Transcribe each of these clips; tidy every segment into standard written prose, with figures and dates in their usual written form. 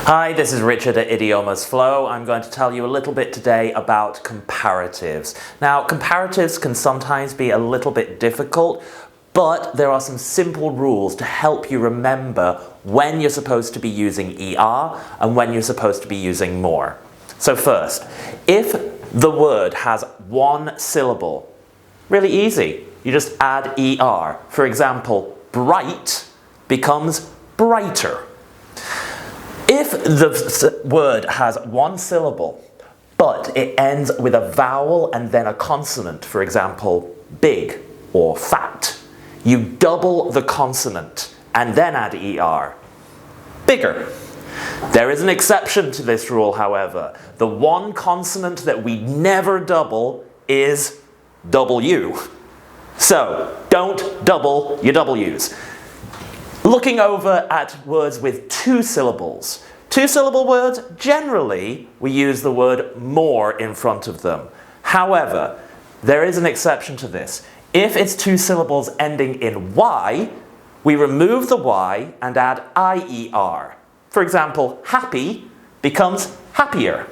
Hi, this is Richard at Idiomas Flow. I'm going to tell you a little bit today about comparatives. Now, comparatives can sometimes be a little bit difficult, but there are some simple rules to help you remember when you're supposed to be using ER and when you're supposed to be using more. So first, if the word has one syllable, really easy. You just add ER. For example, bright becomes brighter. If the word has one syllable, but it ends with a vowel and then a consonant, for example, big or fat, you double the consonant and then add ER. Bigger. There is an exception to this rule, however. The one consonant that we never double is W. So, don't double your W's. Looking over at words with two syllables. Two-syllable words, generally, we use the word more in front of them. However, there is an exception to this. If it's two syllables ending in Y, we remove the Y and add IER. For example, happy becomes happier.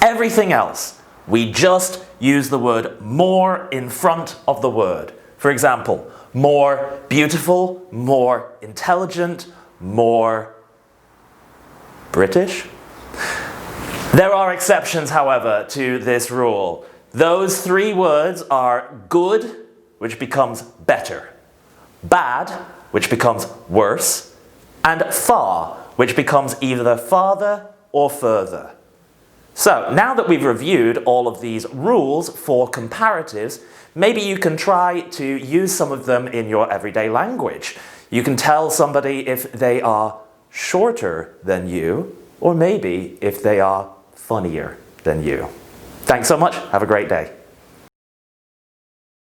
Everything else, we just use the word more in front of the word. For example, more beautiful, more intelligent, more British. There are exceptions, however, to this rule. Those three words are good, which becomes better, bad, which becomes worse, and far, which becomes either farther or further. So, now that we've reviewed all of these rules for comparatives, maybe you can try to use some of them in your everyday language. You can tell somebody if they are shorter than you, or maybe if they are funnier than you. Thanks so much. Have a great day.